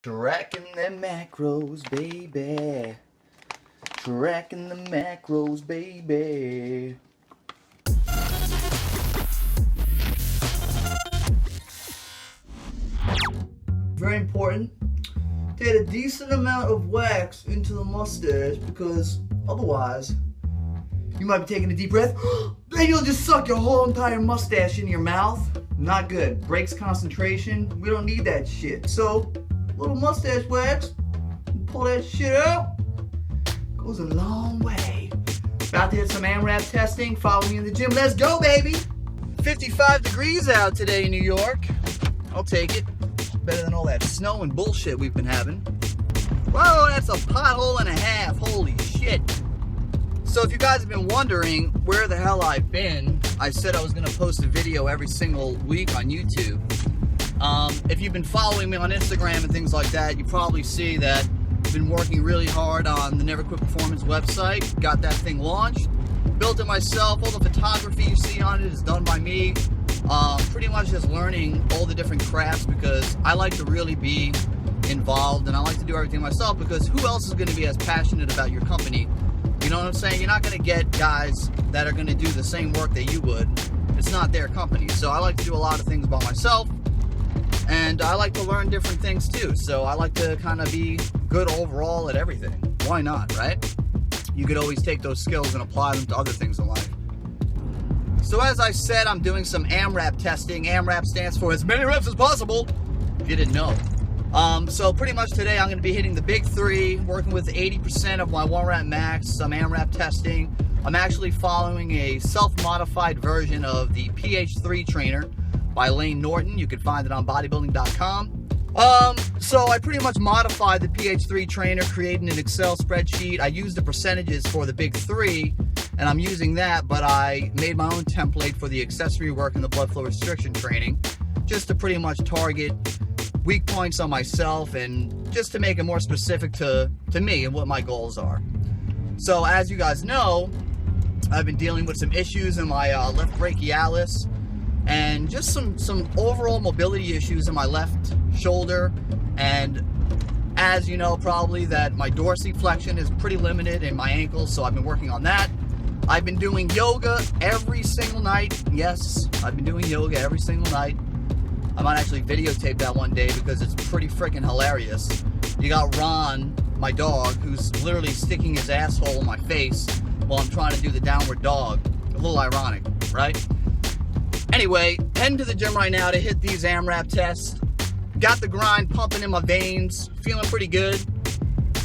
Tracking them macros, baby. Tracking the macros, baby. Very important to get a decent amount of wax into the mustache, because otherwise you might be taking a deep breath and you'll just suck your whole entire mustache in your mouth. Not good. Breaks concentration. We don't need that shit. So, little mustache wax, pull that shit out, goes a long way. About to hit some AMRAP testing. Follow me in the gym. Let's go, baby. 55 degrees out today in New York. I'll take it. Better than all that snow and bullshit we've been having. Whoa, that's a pothole and a half. Holy shit. So if you guys have been wondering where the hell I've been, I said I was going to post a video every single week on YouTube. If you've been following me on Instagram and things like that, you probably see that I've been working really hard on the Never Quit Performance website. Got that thing launched. Built it myself. All the photography you see on it is done by me. Pretty much just learning all the different crafts, because I like to really be involved and I like to do everything myself, because who else is going to be as passionate about your company? You know what I'm saying? You're not going to get guys that are going to do the same work that you would. It's not their company. So I like to do a lot of things by myself, and I like to learn different things too. So I like to kind of be good overall at everything. Why not, right? You could always take those skills and apply them to other things in life. So as I said, I'm doing some AMRAP testing. AMRAP stands for as many reps as possible, if you didn't know. So pretty much today I'm going to be hitting the big three, working with 80% of my 1 rep max, some AMRAP testing. I'm actually following a self-modified version of the PH3 trainer by Lane Norton. You can find it on bodybuilding.com. So I pretty much modified the PH3 trainer, creating an Excel spreadsheet. I used the percentages for the big three, and I'm using that, but I made my own template for the accessory work and the blood flow restriction training, just to pretty much target weak points on myself and just to make it more specific to me and what my goals are. So as you guys know, I've been dealing with some issues in my left brachialis and just some overall mobility issues in my left shoulder. And as you know probably, that my dorsiflexion is pretty limited in my ankles, so I've been working on that. I've been doing yoga every single night. Yes, I've been doing yoga every single night. I might actually videotape that one day because it's pretty freaking hilarious. You got Ron, my dog, who's literally sticking his asshole in my face while I'm trying to do the downward dog. A little ironic, right? Anyway, heading to the gym right now to hit these AMRAP tests. Got the grind pumping in my veins, feeling pretty good.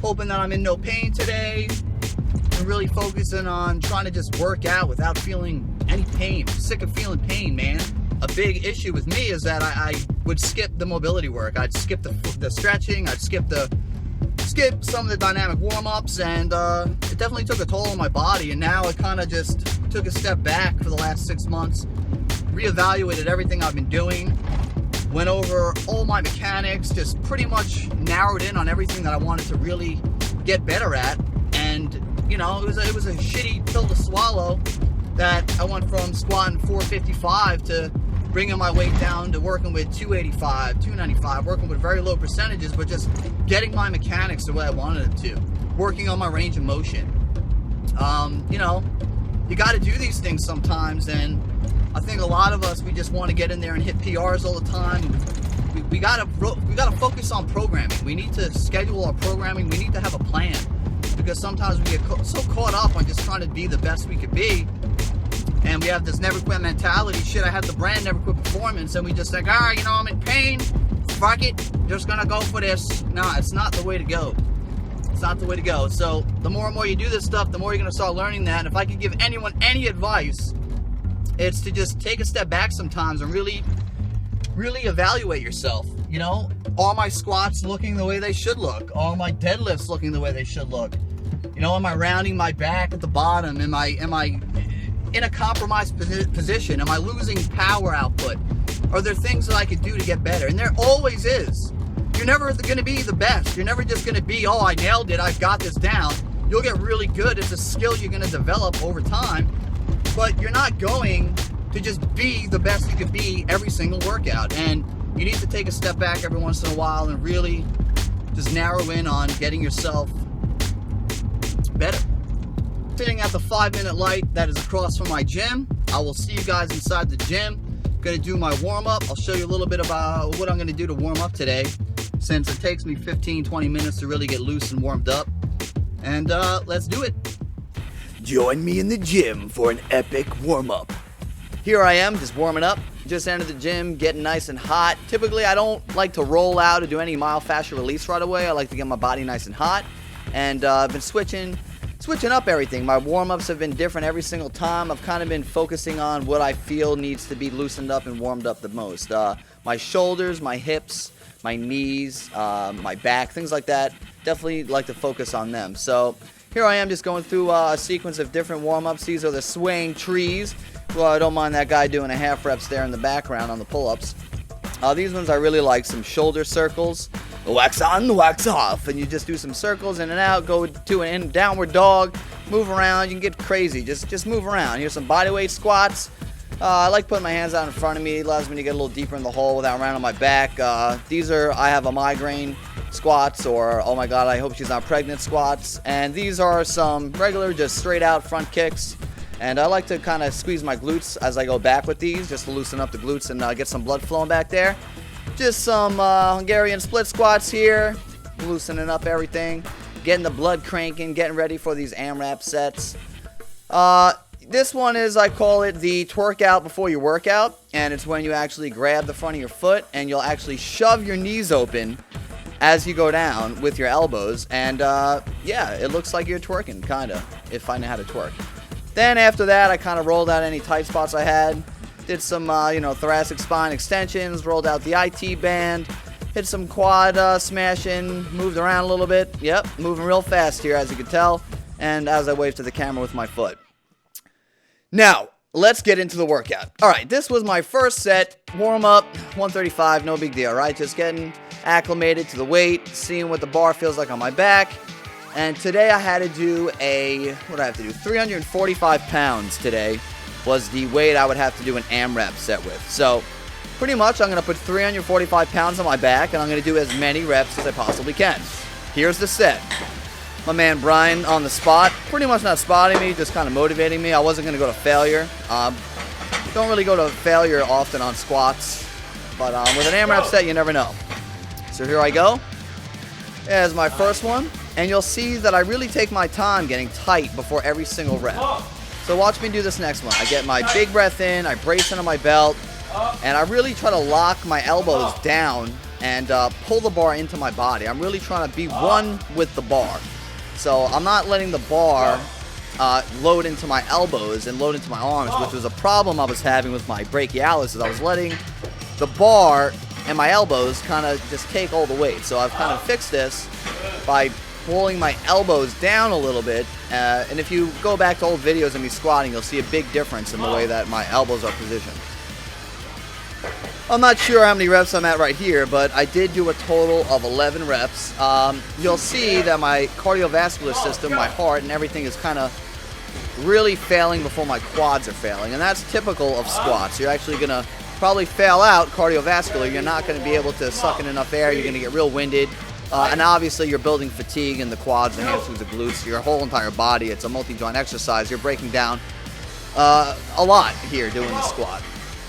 Hoping that I'm in no pain today. And really focusing on trying to just work out without feeling any pain. I'm sick of feeling pain, man. A big issue with me is that I would skip the mobility work. I'd skip the stretching. I'd skip some of the dynamic warm-ups, and it definitely took a toll on my body. And now it kind of just took a step back for the last 6 months. Reevaluated everything I've been doing. Went over all my mechanics. Just pretty much narrowed in on everything that I wanted to really get better at. And you know, it was a shitty pill to swallow. That I went from squatting 455 to bringing my weight down to working with 285, 295, working with very low percentages, but just getting my mechanics the way I wanted it to, working on my range of motion. You know, you got to do these things sometimes, and I think a lot of us, we just want to get in there and hit PRs all the time. We gotta focus on programming. We need to schedule our programming. We need to have a plan, because sometimes we get so caught up on just trying to be the best we could be. And we have this never quit mentality. Shit, I have the brand Never Quit Performance, and we just think, alright, you know, I'm in pain. Fuck it. Just gonna go for this. No, it's not the way to go. It's not the way to go. So the more and more you do this stuff, the more you're gonna start learning that. And if I could give anyone any advice, it's to just take a step back sometimes and really evaluate yourself. You know, are my squats looking the way they should look? Are my deadlifts looking the way they should look? You know, am I rounding my back at the bottom? Am I in a compromised position? Am I losing power output? Are there things that I could do to get better? And there always is. You're never going to be the best. You're never just going to be, oh, I nailed it, I've got this down. You'll get really good. It's a skill you're going to develop over time. But you're not going to just be the best you can be every single workout. And you need to take a step back every once in a while and really just narrow in on getting yourself better. Sitting at the 5-minute light that is across from my gym. I will see you guys inside the gym. Gonna do my warm-up. I'll show you a little bit about what I'm gonna do to warm up today, since it takes me 15-20 minutes to really get loose and warmed up. And let's do it. Join me in the gym for an epic warm-up. Here I am, just warming up. Just entered the gym, getting nice and hot. Typically, I don't like to roll out or do any mild fascia release right away. I like to get my body nice and hot. And I've been switching up everything. My warm-ups have been different every single time. I've kind of been focusing on what I feel needs to be loosened up and warmed up the most. My shoulders, my hips, my knees, my back, things like that. Definitely like to focus on them. So here I am just going through a sequence of different warm-ups. These are the swaying trees. Well, I don't mind that guy doing a half reps there in the background on the pull-ups. These ones I really like. Some shoulder circles. Wax on, wax off. And you just do some circles in and out. Go to an downward dog. Move around. You can get crazy. Just move around. Here's some bodyweight squats. I like putting my hands out in front of me. It allows me to get a little deeper in the hole without running on my back. These are I have a migraine squats, or oh my god, I hope she's not pregnant squats. And these are some regular, just straight out front kicks. And I like to kind of squeeze my glutes as I go back with these, just to loosen up the glutes and get some blood flowing back there. Just some Hungarian split squats here, loosening up everything, getting the blood cranking, getting ready for these AMRAP sets. This one is, I call it the twerk out before your workout, and it's when you actually grab the front of your foot and you'll actually shove your knees open as you go down with your elbows, and yeah, it looks like you're twerking, kinda, if I know how to twerk. Then after that, I kind of rolled out any tight spots I had. Did some, thoracic spine extensions, rolled out the IT band, hit some quad smashing, moved around a little bit. Yep, moving real fast here, as you can tell, and as I wave to the camera with my foot. Now, let's get into the workout. All right, this was my first set, warm up, 135, no big deal, right? Just getting acclimated to the weight, seeing what the bar feels like on my back. And today I had to do what did I have to do? 345 pounds today was the weight I would have to do an AMRAP set with. So pretty much I'm going to put 345 pounds on my back, and I'm going to do as many reps as I possibly can. Here's the set. My man Brian on the spot, pretty much not spotting me, just kind of motivating me. I wasn't going to go to failure. Don't really go to failure often on squats, but with an AMRAP set, you never know. So here I go. There's my first one. And you'll see that I really take my time getting tight before every single rep. So watch me do this next one. I get my big breath in, I brace into my belt, and I really try to lock my elbows down and pull the bar into my body. I'm really trying to be one with the bar. So I'm not letting the bar load into my elbows and load into my arms, which was a problem I was having with my brachialis, is I was letting the bar and my elbows kind of just take all the weight. So I've kind of fixed this by pulling my elbows down a little bit, and if you go back to old videos of me squatting, you'll see a big difference in the way that my elbows are positioned. I'm not sure how many reps I'm at right here, but I did do a total of 11 reps. You'll see that my cardiovascular system, my heart, and everything is kind of really failing before my quads are failing, and that's typical of squats. You're actually going to probably fail out cardiovascular. You're not going to be able to suck in enough air. You're going to get real winded. And obviously you're building fatigue in the quads, the hamstrings, the glutes, your whole entire body. It's a multi-joint exercise. You're breaking down a lot here doing the squat.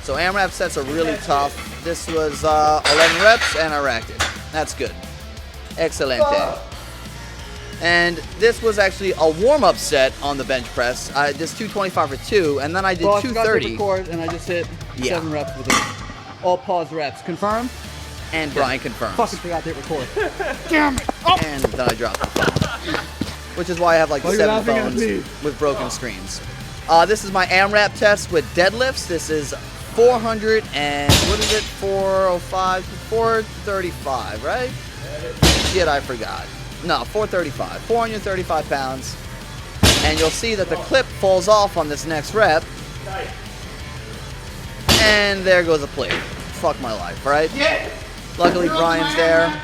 So AMRAP sets are really tough. This was 11 reps and I racked it. That's good. Excelente. And this was actually a warm-up set on the bench press. I did 225 for 2, and then I did 230. Record, and I just hit 7 reps with it. All pause reps. Confirm? And Brian confirms. Fucking forgot to hit record. Damn it! Oh. And then I dropped the phone. Which is why I have like 7 phones with broken screens. This is my AMRAP test with deadlifts. This is 400 and, what is it, 405, 435, right? Shit, I forgot. No, 435. 435 pounds. And you'll see that the clip falls off on this next rep. And there goes a plate. Fuck my life, right? Luckily, Brian's there.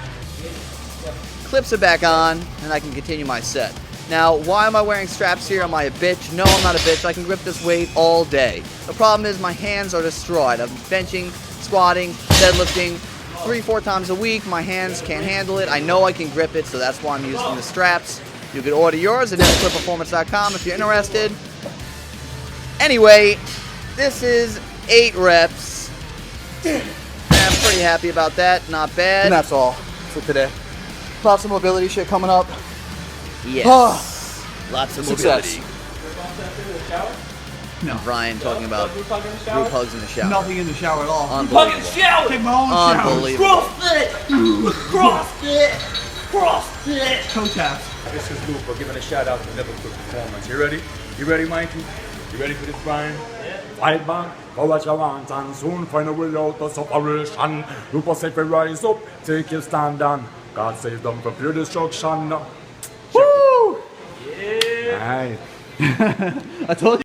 Clips are back on, and I can continue my set. Now, why am I wearing straps here? Am I a bitch? No, I'm not a bitch. I can grip this weight all day. The problem is my hands are destroyed. I'm benching, squatting, deadlifting, 3-4 times a week. My hands can't handle it. I know I can grip it, so that's why I'm using the straps. You can order yours at NinjaClipPerformance.com if you're interested. Anyway, this is 8 reps. And I'm pretty happy about that. Not bad. And that's all for today. Lots of mobility shit coming up. Yes. Lots of Success. mobility. No. Brian talking about group hugs in the shower. Nothing in the shower at all. Unbelievable. Shower. Take my own shower. Unbelievable. CrossFit. Toe taps. This is Luke. We're giving a shout out to Liverpool Performance. You ready? You ready, Mikey? You ready for this, Brian? Fight back for what you want and soon find a way out of separation. Lupa said we rise up, take your stand on. God save them from pure destruction. Woo! Yeah. Aye. I told you.